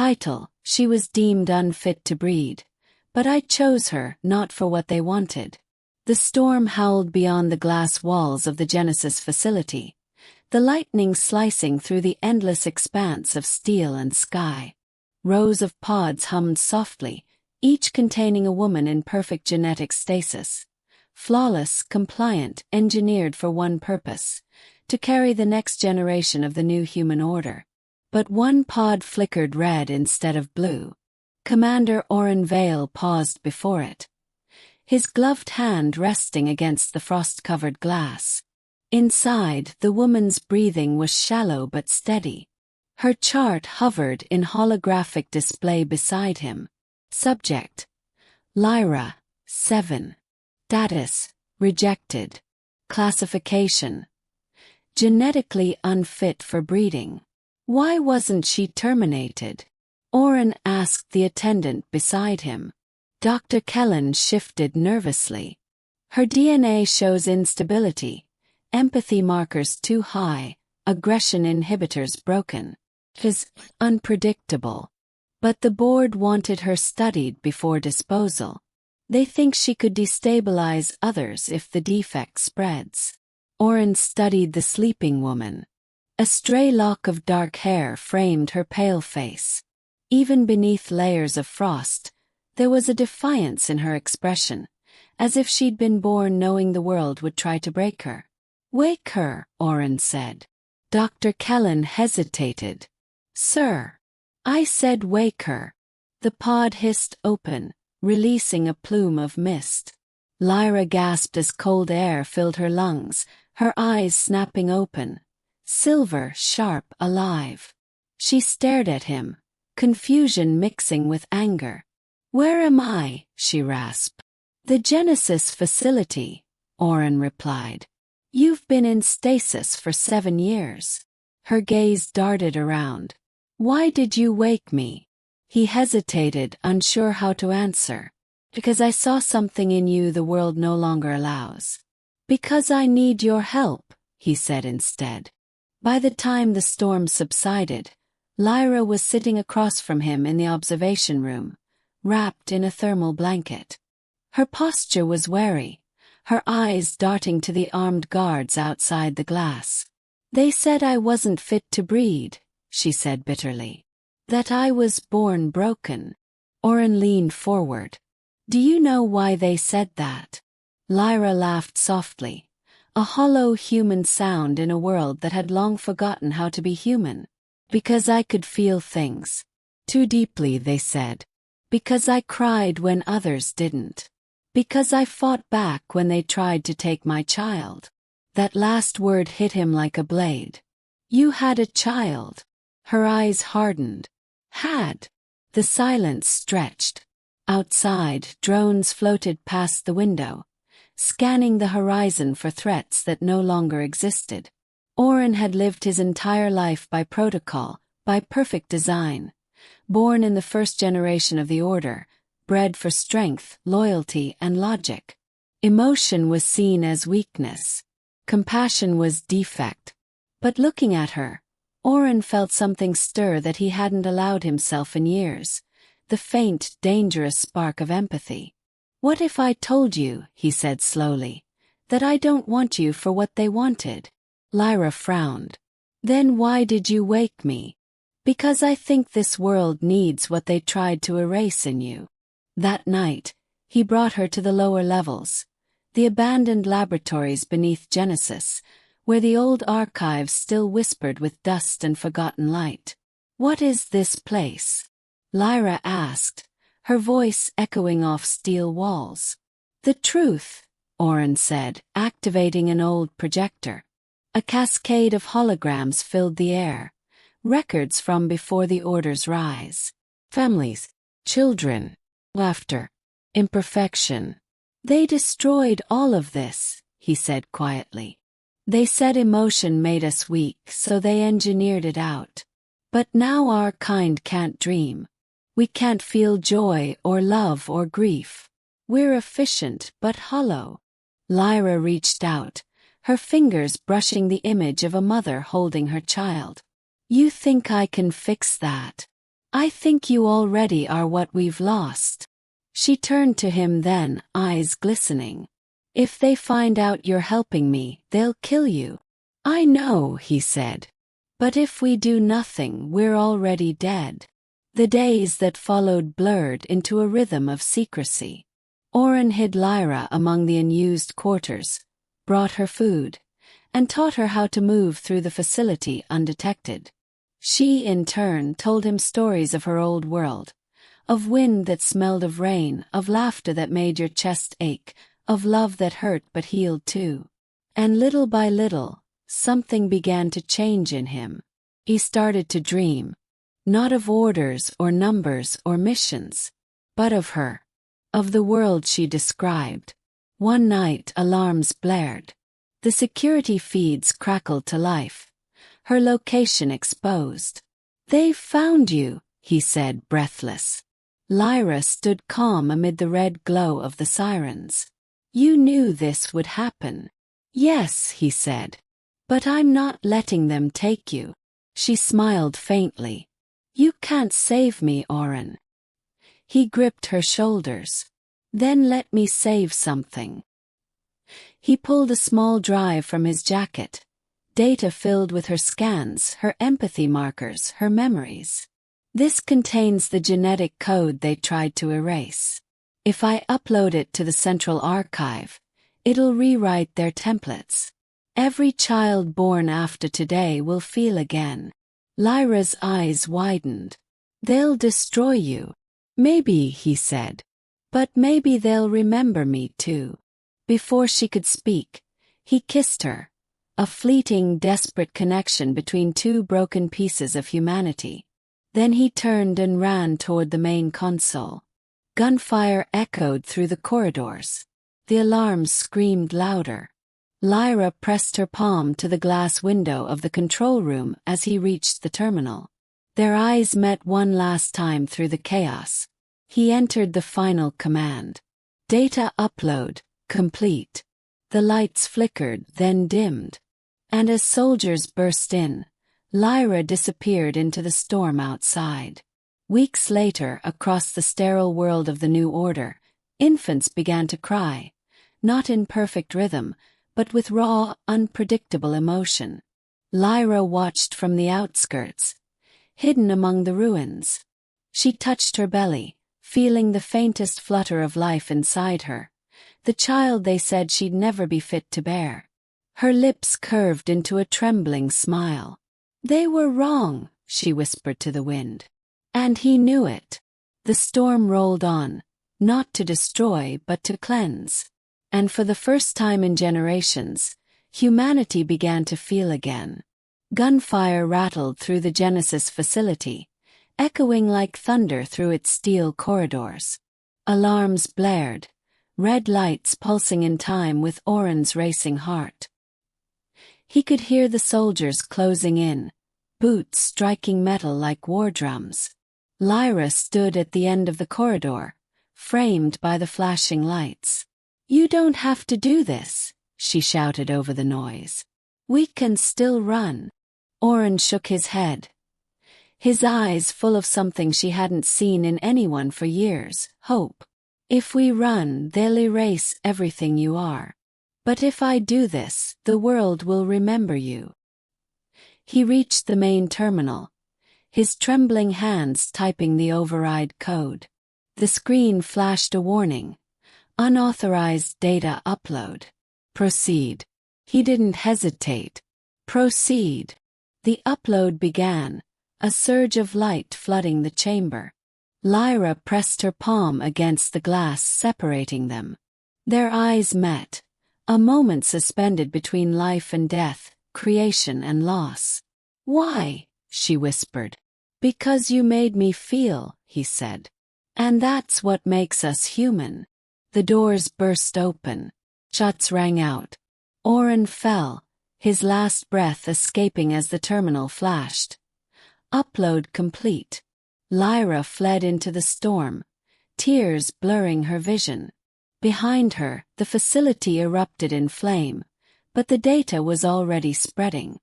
Title: She was deemed unfit to breed. But I chose her not for what they wanted. The storm howled beyond the glass walls of the Genesis facility, the lightning slicing through the endless expanse of steel and sky. Rows of pods hummed softly, each containing a woman in perfect genetic stasis. Flawless, compliant, engineered for one purpose: to carry the next generation of the new human order. But one pod flickered red instead of blue. Commander Auren Vale paused before it, his gloved hand resting against the frost-covered glass. Inside, the woman's breathing was shallow but steady. Her chart hovered in holographic display beside him. Subject: Lyra, 7. Status: rejected. Classification: genetically unfit for breeding. Why wasn't she terminated? Auren asked the attendant beside him. Dr. Kellen shifted nervously. Her DNA shows instability, empathy markers too high, aggression inhibitors broken. Is unpredictable. But the board wanted her studied before disposal. They think she could destabilize others if the defect spreads. Auren studied the sleeping woman. A stray lock of dark hair framed her pale face. Even beneath layers of frost, there was a defiance in her expression, as if she'd been born knowing the world would try to break her. "Wake her," Auren said. Dr. Kellen hesitated. "Sir, I said wake her." The pod hissed open, releasing a plume of mist. Lyra gasped as cold air filled her lungs, her eyes snapping open. Silver, sharp, alive. She stared at him, confusion mixing with anger. "Where am I?" she rasped. "The Genesis facility," Auren replied. "You've been in stasis for 7 years." Her gaze darted around. "Why did you wake me?" He hesitated, unsure how to answer. "Because I saw something in you the world no longer allows." "Because I need your help," he said instead. By the time the storm subsided, Lyra was sitting across from him in the observation room, wrapped in a thermal blanket. Her posture was wary, her eyes darting to the armed guards outside the glass. "They said I wasn't fit to breed," she said bitterly. "That I was born broken." Auren leaned forward. "Do you know why they said that?" Lyra laughed softly, a hollow human sound in a world that had long forgotten how to be human. "Because I could feel things. Too deeply," they said. "Because I cried when others didn't. Because I fought back when they tried to take my child." That last word hit him like a blade. "You had a child." Her eyes hardened. "Had." The silence stretched. Outside, drones floated past the window, scanning the horizon for threats that no longer existed. Auren had lived his entire life by protocol, by perfect design. Born in the first generation of the Order, bred for strength, loyalty, and logic. Emotion was seen as weakness. Compassion was defect. But looking at her, Auren felt something stir that he hadn't allowed himself in years, the faint, dangerous spark of empathy. "What if I told you," he said slowly, "that I don't want you for what they wanted?" Lyra frowned. "Then why did you wake me?" "Because I think this world needs what they tried to erase in you." That night, he brought her to the lower levels, the abandoned laboratories beneath Genesis, where the old archives still whispered with dust and forgotten light. "What is this place?" Lyra asked, her voice echoing off steel walls. "The truth," Auren said, activating an old projector. A cascade of holograms filled the air, records from before the Order's rise. Families, children, laughter, imperfection. "They destroyed all of this," he said quietly. "They said emotion made us weak, so they engineered it out. But now our kind can't dream. We can't feel joy or love or grief. We're efficient but hollow." Lyra reached out, her fingers brushing the image of a mother holding her child. "You think I can fix that?" I think you already are what we've lost. She turned to him then, eyes glistening. If they find out you're helping me, they'll kill you. I know, he said. But if we do nothing, we're already dead. The days that followed blurred into a rhythm of secrecy. Auren hid Lyra among the unused quarters, brought her food, and taught her how to move through the facility undetected. She, in turn, told him stories of her old world, of wind that smelled of rain, of laughter that made your chest ache, of love that hurt but healed too. And little by little, something began to change in him. He started to dream, not of orders or numbers or missions, but of her, of the world she described. One night alarms blared. The security feeds crackled to life, her location exposed. "They've found you," he said, breathless. Lyra stood calm amid the red glow of the sirens. "You knew this would happen." "Yes," he said. "But I'm not letting them take you." She smiled faintly. "You can't save me, Auren." He gripped her shoulders. "Then let me save something." He pulled a small drive from his jacket, data filled with her scans, her empathy markers, her memories. "This contains the genetic code they tried to erase. If I upload it to the central archive, it'll rewrite their templates. Every child born after today will feel again." Lyra's eyes widened. "They'll destroy you." "Maybe," he said. "But maybe they'll remember me too." Before she could speak, he kissed her, a fleeting, desperate connection between two broken pieces of humanity. Then he turned and ran toward the main console. Gunfire echoed through the corridors. The alarms screamed louder. Lyra pressed her palm to the glass window of the control room as he reached the terminal. Their eyes met one last time through the chaos. He entered the final command. "Data upload complete." The lights flickered, then dimmed. And as soldiers burst in, Lyra disappeared into the storm outside. Weeks later, across the sterile world of the New Order, infants began to cry, not in perfect rhythm, but with raw, unpredictable emotion. Lyra watched from the outskirts, hidden among the ruins. She touched her belly, feeling the faintest flutter of life inside her, the child they said she'd never be fit to bear. Her lips curved into a trembling smile. "They were wrong," she whispered to the wind. And he knew it. The storm rolled on, not to destroy but to cleanse. And for the first time in generations, humanity began to feel again. Gunfire rattled through the Genesis facility, echoing like thunder through its steel corridors. Alarms blared, red lights pulsing in time with Auren's racing heart. He could hear the soldiers closing in, boots striking metal like war drums. Lyra stood at the end of the corridor, framed by the flashing lights. "You don't have to do this," she shouted over the noise. "We can still run." Auren shook his head, his eyes full of something she hadn't seen in anyone for years, hope. "If we run, they'll erase everything you are. But if I do this, the world will remember you." He reached the main terminal, his trembling hands typing the override code. The screen flashed a warning. "Unauthorized data upload. Proceed." He didn't hesitate. "Proceed." The upload began, a surge of light flooding the chamber. Lyra pressed her palm against the glass separating them. Their eyes met, a moment suspended between life and death, creation and loss. "Why?" she whispered. "Because you made me feel," he said. "And that's what makes us human." The doors burst open. Shots rang out. Auren fell, his last breath escaping as the terminal flashed. Upload complete. Lyra fled into the storm, tears blurring her vision. Behind her, the facility erupted in flame, but the data was already spreading.